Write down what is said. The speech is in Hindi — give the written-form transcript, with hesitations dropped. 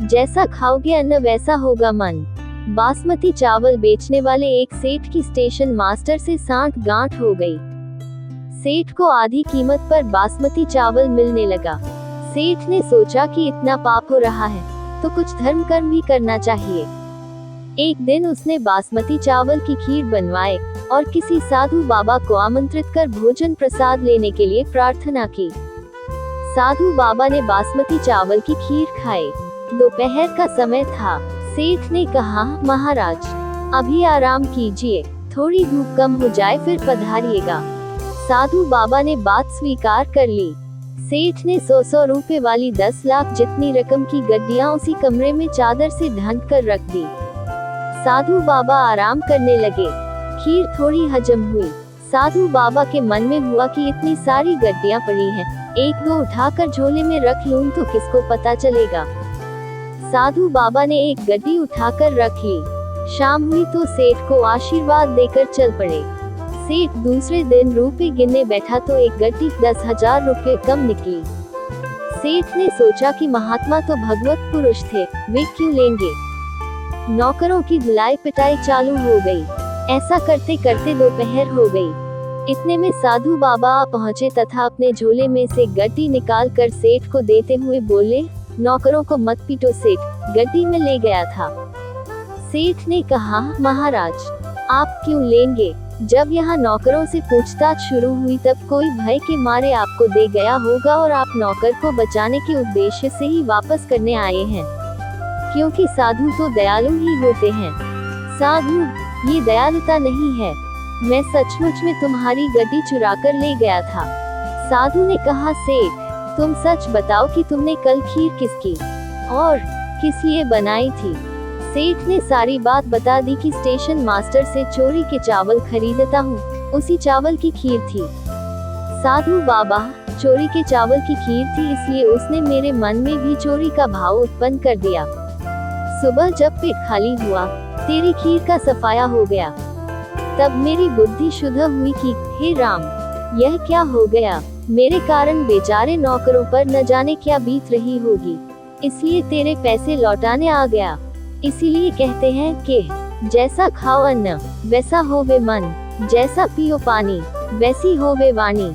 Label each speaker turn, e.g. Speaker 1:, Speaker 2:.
Speaker 1: जैसा खाओगे अन्न वैसा होगा मन। बासमती चावल बेचने वाले एक सेठ की स्टेशन मास्टर से सांठ गांठ हो गई। सेठ को आधी कीमत पर बासमती चावल मिलने लगा। सेठ ने सोचा कि इतना पाप हो रहा है तो कुछ धर्म कर्म भी करना चाहिए। एक दिन उसने बासमती चावल की खीर बनवाए और किसी साधु बाबा को आमंत्रित कर भोजन प्रसाद लेने के लिए प्रार्थना की। साधु बाबा ने बासमती चावल की खीर खाई। दोपहर का समय था। सेठ ने कहा, महाराज अभी आराम कीजिए, थोड़ी धूप कम हो जाए फिर पधारिएगा। साधु बाबा ने बात स्वीकार कर ली। सेठ ने 100 रुपए वाली 10 लाख जितनी रकम की गड्डियां उसी कमरे में चादर से ढक कर रख दी। साधु बाबा आराम करने लगे। खीर थोड़ी हजम हुई। साधु बाबा के मन में हुआ कि इतनी सारी गड्डियां पड़ी हैं, एक दो उठाकर झोले में रख लूं तो किसको पता चलेगा। साधु बाबा ने एक गड्डी उठाकर रख ली। शाम हुई तो सेठ को आशीर्वाद देकर चल पड़े। सेठ दूसरे दिन रुपए गिनने बैठा तो एक गड्डी 10,000 रुपए कम निकली। सेठ ने सोचा कि महात्मा तो भगवत पुरुष थे, वे क्यों लेंगे। नौकरों की धुलाई पिटाई चालू हो गई। ऐसा करते करते दोपहर हो गई। इतने में साधु बाबा आ पहुँचे तथा अपने झोले में से गड्डी निकाल कर सेठ को देते हुए बोले, नौकरों को मत पीटो सेठ, गड्डी में ले गया था। सेठ ने कहा, महाराज आप क्यों लेंगे। जब यहाँ नौकरों से पूछताछ शुरू हुई तब कोई भय के मारे आपको दे गया होगा और आप नौकर को बचाने के उद्देश्य से ही वापस करने आए हैं, क्योंकि साधु तो दयालु ही होते हैं। साधु, ये दयालुता नहीं है, मैं सचमुच में तुम्हारी गड्डी चुरा कर ले गया था। साधु ने कहा, सेठ तुम सच बताओ कि तुमने कल खीर किसकी और किस लिए बनाई थी। सेठ ने सारी बात बता दी कि स्टेशन मास्टर से चोरी के चावल खरीदता हूँ, उसी चावल की खीर थी। साधु बाबा, चोरी के चावल की खीर थी इसलिए उसने मेरे मन में भी चोरी का भाव उत्पन्न कर दिया। सुबह जब पेट खाली हुआ, तेरी खीर का सफाया हो गया। तब मेरी बुद्धि शुद्ध हुई कि हे राम, यह क्या हो गया। मेरे कारण बेचारे नौकरों पर न जाने क्या बीत रही होगी, इसलिए तेरे पैसे लौटाने आ गया। इसीलिए कहते हैं कि जैसा खाओ अन्न वैसा होवे मन, जैसा पियो पानी वैसी होवे वाणी।